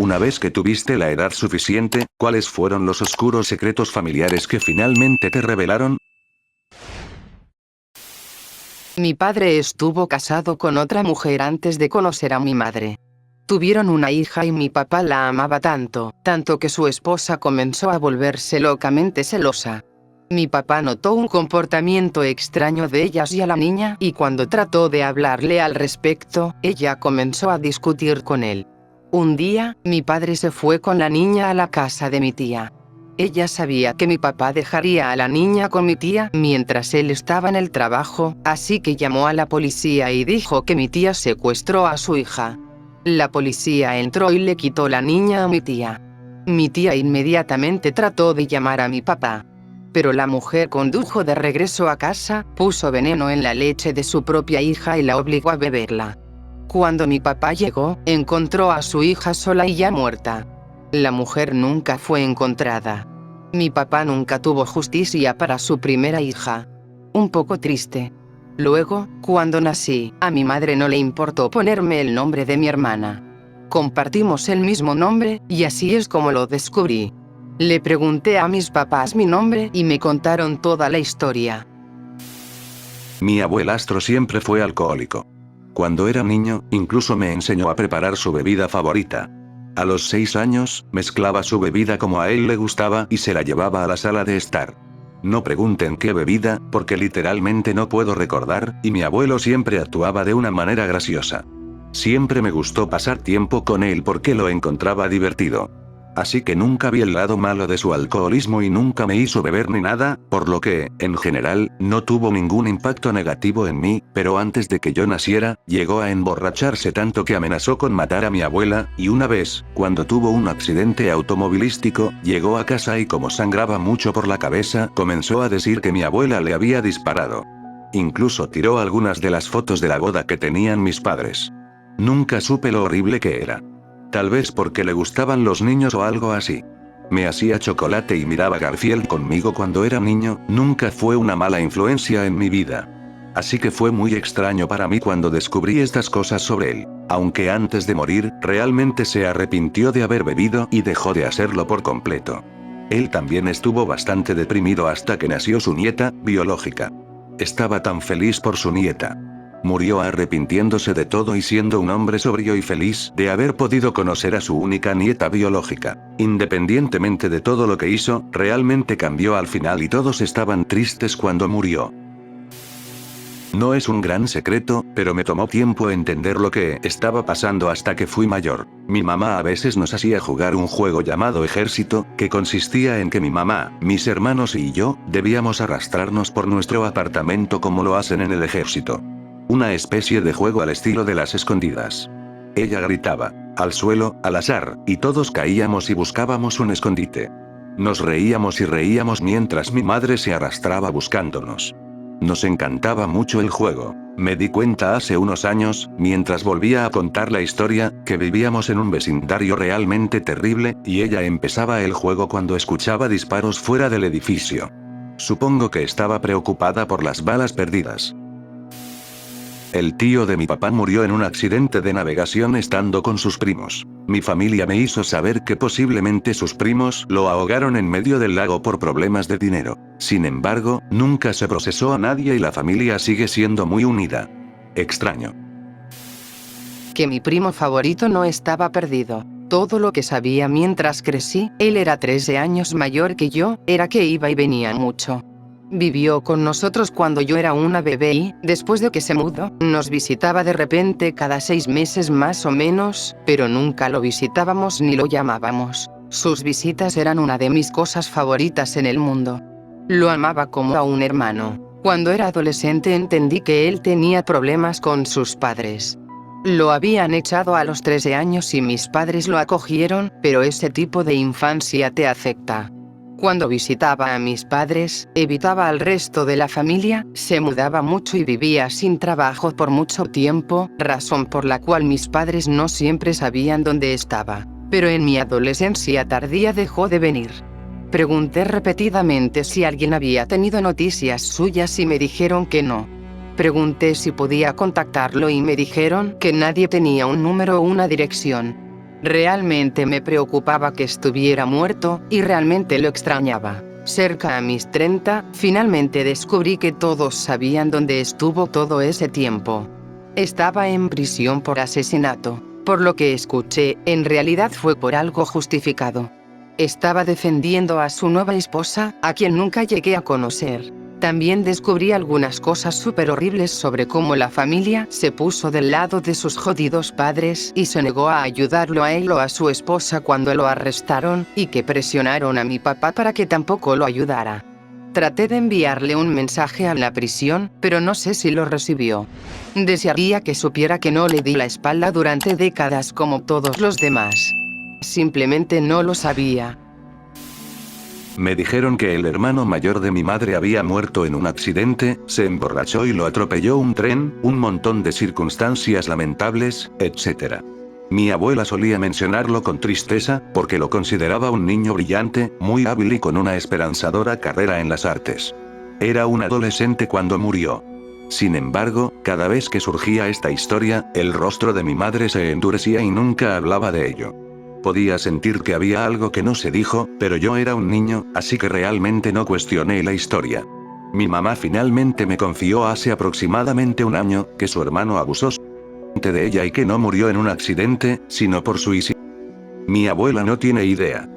Una vez que tuviste la edad suficiente, ¿cuáles fueron los oscuros secretos familiares que finalmente te revelaron? Mi padre estuvo casado con otra mujer antes de conocer a mi madre. Tuvieron una hija y mi papá la amaba tanto que su esposa comenzó a volverse locamente celosa. Mi papá notó un comportamiento extraño de ella hacia la niña y cuando trató de hablarle al respecto, ella comenzó a discutir con él. Un día, mi padre se fue con la niña a la casa de mi tía. Ella sabía que mi papá dejaría a la niña con mi tía mientras él estaba en el trabajo, así que llamó a la policía y dijo que mi tía secuestró a su hija. La policía entró y le quitó la niña a mi tía. Mi tía inmediatamente trató de llamar a mi papá. Pero la mujer condujo de regreso a casa, puso veneno en la leche de su propia hija y la obligó a beberla. Cuando mi papá llegó, encontró a su hija sola y ya muerta. La mujer nunca fue encontrada. Mi papá nunca tuvo justicia para su primera hija. Un poco triste. Luego, cuando nací, a mi madre no le importó ponerme el nombre de mi hermana. Compartimos el mismo nombre, y así es como lo descubrí. Le pregunté a mis papás mi nombre y me contaron toda la historia. Mi abuelastro siempre fue alcohólico. Cuando era niño, incluso me enseñó a preparar su bebida favorita. A los 6 años, mezclaba su bebida como a él le gustaba y se la llevaba a la sala de estar. No pregunten qué bebida, porque literalmente no puedo recordar, y mi abuelo siempre actuaba de una manera graciosa. Siempre me gustó pasar tiempo con él porque lo encontraba divertido. Así que nunca vi el lado malo de su alcoholismo y nunca me hizo beber ni nada, por lo que, en general, no tuvo ningún impacto negativo en mí, pero antes de que yo naciera, llegó a emborracharse tanto que amenazó con matar a mi abuela, y una vez, cuando tuvo un accidente automovilístico, llegó a casa y como sangraba mucho por la cabeza, comenzó a decir que mi abuela le había disparado. Incluso tiró algunas de las fotos de la boda que tenían mis padres. Nunca supe lo horrible que era. Tal vez porque le gustaban los niños o algo así. Me hacía chocolate y miraba Garfield conmigo cuando era niño, nunca fue una mala influencia en mi vida. Así que fue muy extraño para mí cuando descubrí estas cosas sobre él. Aunque antes de morir, realmente se arrepintió de haber bebido y dejó de hacerlo por completo. Él también estuvo bastante deprimido hasta que nació su nieta, biológica. Estaba tan feliz por su nieta. Murió arrepintiéndose de todo y siendo un hombre sobrio y feliz de haber podido conocer a su única nieta biológica. Independientemente de todo lo que hizo, realmente cambió al final y todos estaban tristes cuando murió. No es un gran secreto, pero me tomó tiempo entender lo que estaba pasando hasta que fui mayor. Mi mamá a veces nos hacía jugar un juego llamado Ejército, que consistía en que mi mamá, mis hermanos y yo, debíamos arrastrarnos por nuestro apartamento como lo hacen en el ejército. Una especie de juego al estilo de las escondidas. Ella gritaba, al suelo, al azar, y todos caíamos y buscábamos un escondite. Nos reíamos y reíamos mientras mi madre se arrastraba buscándonos. Nos encantaba mucho el juego. Me di cuenta hace unos años, mientras volvía a contar la historia, que vivíamos en un vecindario realmente terrible, y ella empezaba el juego cuando escuchaba disparos fuera del edificio. Supongo que estaba preocupada por las balas perdidas. El tío de mi papá murió en un accidente de navegación estando con sus primos. Mi familia me hizo saber que posiblemente sus primos lo ahogaron en medio del lago por problemas de dinero. Sin embargo, nunca se procesó a nadie y la familia sigue siendo muy unida. Extraño. Que mi primo favorito no estaba perdido. Todo lo que sabía mientras crecí, él era 13 años mayor que yo, era que iba y venía mucho. Vivió con nosotros cuando yo era una bebé y, después de que se mudó, nos visitaba de repente cada 6 meses más o menos, pero nunca lo visitábamos ni lo llamábamos. Sus visitas eran una de mis cosas favoritas en el mundo. Lo amaba como a un hermano. Cuando era adolescente entendí que él tenía problemas con sus padres. Lo habían echado a los 13 años y mis padres lo acogieron, pero ese tipo de infancia te afecta. Cuando visitaba a mis padres, evitaba al resto de la familia, se mudaba mucho y vivía sin trabajo por mucho tiempo, razón por la cual mis padres no siempre sabían dónde estaba. Pero en mi adolescencia tardía dejó de venir. Pregunté repetidamente si alguien había tenido noticias suyas y me dijeron que no. Pregunté si podía contactarlo y me dijeron que nadie tenía un número o una dirección. Realmente me preocupaba que estuviera muerto, y realmente lo extrañaba. Cerca a mis 30, finalmente descubrí que todos sabían dónde estuvo todo ese tiempo. Estaba en prisión por asesinato. Por lo que escuché, en realidad fue por algo justificado. Estaba defendiendo a su nueva esposa, a quien nunca llegué a conocer. También descubrí algunas cosas súper horribles sobre cómo la familia se puso del lado de sus jodidos padres y se negó a ayudarlo a él o a su esposa cuando lo arrestaron, y que presionaron a mi papá para que tampoco lo ayudara. Traté de enviarle un mensaje a la prisión, pero no sé si lo recibió. Desearía que supiera que no le di la espalda durante décadas como todos los demás. Simplemente no lo sabía. Me dijeron que el hermano mayor de mi madre había muerto en un accidente, se emborrachó y lo atropelló un tren, un montón de circunstancias lamentables, etc. Mi abuela solía mencionarlo con tristeza, porque lo consideraba un niño brillante, muy hábil y con una esperanzadora carrera en las artes. Era un adolescente cuando murió. Sin embargo, cada vez que surgía esta historia, el rostro de mi madre se endurecía y nunca hablaba de ello. Podía sentir que había algo que no se dijo, pero yo era un niño, así que realmente no cuestioné la historia. Mi mamá finalmente me confió hace aproximadamente un año, que su hermano abusó de ella y que no murió en un accidente, sino por suicidio. Mi abuela no tiene idea.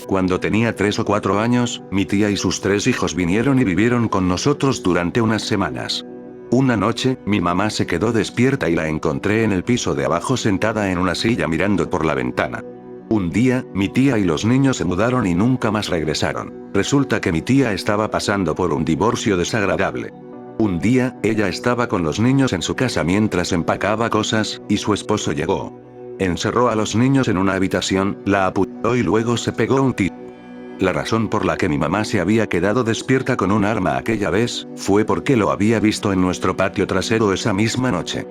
Cuando tenía 3 o 4 años, mi tía y sus 3 hijos vinieron y vivieron con nosotros durante unas semanas. Una noche, mi mamá se quedó despierta y la encontré en el piso de abajo sentada en una silla mirando por la ventana. Un día, mi tía y los niños se mudaron y nunca más regresaron. Resulta que mi tía estaba pasando por un divorcio desagradable. Un día, ella estaba con los niños en su casa mientras empacaba cosas, y su esposo llegó. Encerró a los niños en una habitación, la apuñaló y luego se pegó un tiro. La razón por la que mi mamá se había quedado despierta con un arma aquella vez, fue porque lo había visto en nuestro patio trasero esa misma noche.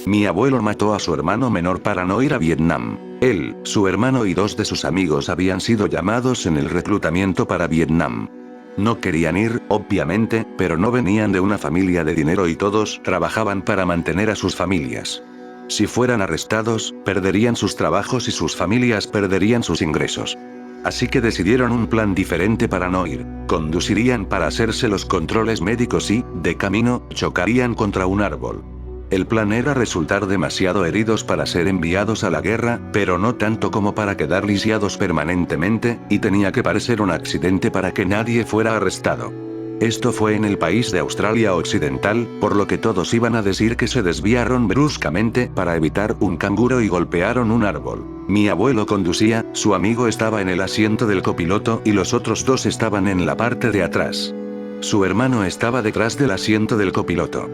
Mi abuelo mató a su hermano menor para no ir a Vietnam. Él, su hermano y 2 de sus amigos habían sido llamados en el reclutamiento para Vietnam. No querían ir, obviamente, pero no venían de una familia de dinero y todos trabajaban para mantener a sus familias. Si fueran arrestados, perderían sus trabajos y sus familias perderían sus ingresos. Así que decidieron un plan diferente para no ir. Conducirían para hacerse los controles médicos y, de camino, chocarían contra un árbol. El plan era resultar demasiado heridos para ser enviados a la guerra, pero no tanto como para quedar lisiados permanentemente, y tenía que parecer un accidente para que nadie fuera arrestado. Esto fue en el país de Australia Occidental, por lo que todos iban a decir que se desviaron bruscamente para evitar un canguro y golpearon un árbol. Mi abuelo conducía, su amigo estaba en el asiento del copiloto y los otros 2 estaban en la parte de atrás. Su hermano estaba detrás del asiento del copiloto.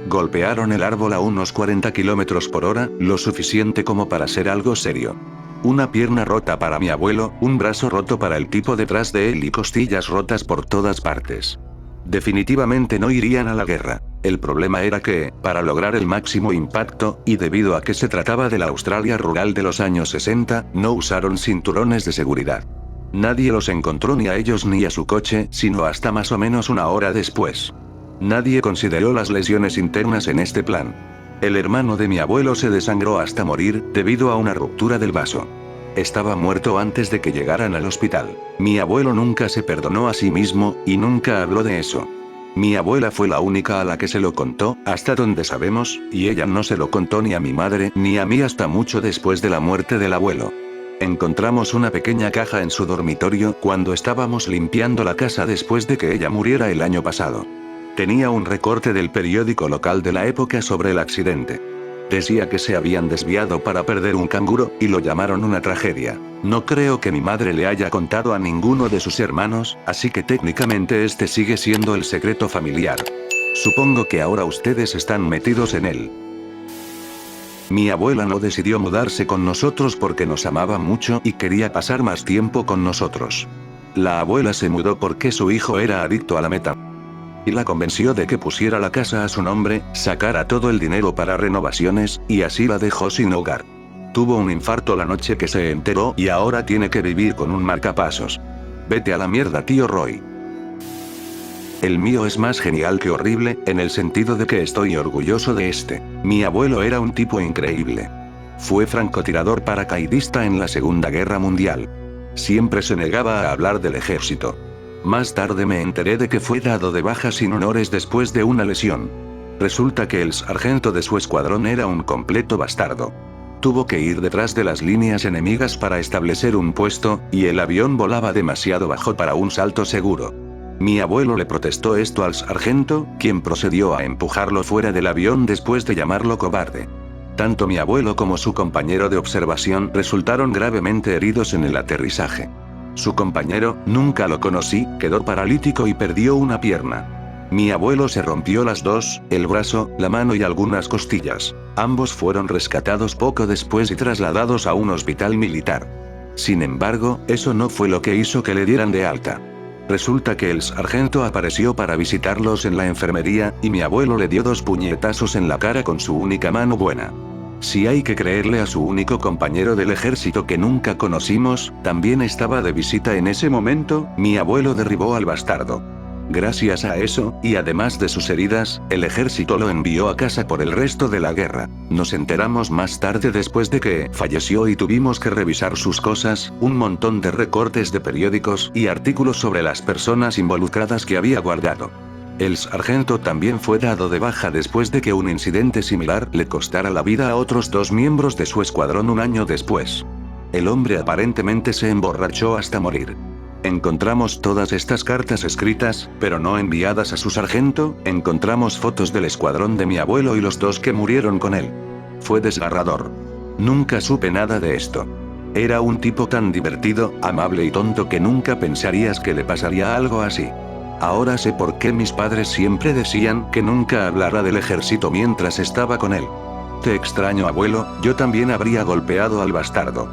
Golpearon el árbol a unos 40 km por hora, lo suficiente como para ser algo serio. Una pierna rota para mi abuelo, un brazo roto para el tipo detrás de él y costillas rotas por todas partes. Definitivamente no irían a la guerra. El problema era que, para lograr el máximo impacto, y debido a que se trataba de la Australia rural de los años 60, no usaron cinturones de seguridad. Nadie los encontró ni a ellos ni a su coche, sino hasta más o menos una hora después. Nadie consideró las lesiones internas en este plan. El hermano de mi abuelo se desangró hasta morir, debido a una ruptura del vaso. Estaba muerto antes de que llegaran al hospital. Mi abuelo nunca se perdonó a sí mismo, y nunca habló de eso. Mi abuela fue la única a la que se lo contó, hasta donde sabemos, y ella no se lo contó ni a mi madre ni a mí hasta mucho después de la muerte del abuelo. Encontramos una pequeña caja en su dormitorio cuando estábamos limpiando la casa después de que ella muriera el año pasado. Tenía un recorte del periódico local de la época sobre el accidente. Decía que se habían desviado para perder un canguro, y lo llamaron una tragedia. No creo que mi madre le haya contado a ninguno de sus hermanos, así que técnicamente este sigue siendo el secreto familiar. Supongo que ahora ustedes están metidos en él. Mi abuela no decidió mudarse con nosotros porque nos amaba mucho y quería pasar más tiempo con nosotros. La abuela se mudó porque su hijo era adicto a la meta. Y la convenció de que pusiera la casa a su nombre, sacara todo el dinero para renovaciones, y así la dejó sin hogar. Tuvo un infarto la noche que se enteró y ahora tiene que vivir con un marcapasos. Vete a la mierda, tío Roy. El mío es más genial que horrible, en el sentido de que estoy orgulloso de este. Mi abuelo era un tipo increíble. Fue francotirador paracaidista en la Segunda Guerra Mundial. Siempre se negaba a hablar del ejército. Más tarde me enteré de que fue dado de baja sin honores después de una lesión. Resulta que el sargento de su escuadrón era un completo bastardo. Tuvo que ir detrás de las líneas enemigas para establecer un puesto, y el avión volaba demasiado bajo para un salto seguro. Mi abuelo le protestó esto al sargento, quien procedió a empujarlo fuera del avión después de llamarlo cobarde. Tanto mi abuelo como su compañero de observación resultaron gravemente heridos en el aterrizaje. Su compañero, nunca lo conocí, quedó paralítico y perdió una pierna. Mi abuelo se rompió las dos, el brazo, la mano y algunas costillas. Ambos fueron rescatados poco después y trasladados a un hospital militar. Sin embargo, eso no fue lo que hizo que le dieran de alta. Resulta que el sargento apareció para visitarlos en la enfermería, y mi abuelo le dio 2 puñetazos en la cara con su única mano buena. Si hay que creerle a su único compañero del ejército que nunca conocimos, también estaba de visita en ese momento, mi abuelo derribó al bastardo. Gracias a eso, y además de sus heridas, el ejército lo envió a casa por el resto de la guerra. Nos enteramos más tarde después de que falleció y tuvimos que revisar sus cosas, un montón de recortes de periódicos y artículos sobre las personas involucradas que había guardado. El sargento también fue dado de baja después de que un incidente similar le costara la vida a otros 2 miembros de su escuadrón un año después. El hombre aparentemente se emborrachó hasta morir. Encontramos todas estas cartas escritas, pero no enviadas a su sargento. Encontramos fotos del escuadrón de mi abuelo y los 2 que murieron con él. Fue desgarrador. Nunca supe nada de esto. Era un tipo tan divertido, amable y tonto que nunca pensarías que le pasaría algo así. Ahora sé por qué mis padres siempre decían que nunca hablara del ejército mientras estaba con él. Te extraño, abuelo, yo también habría golpeado al bastardo.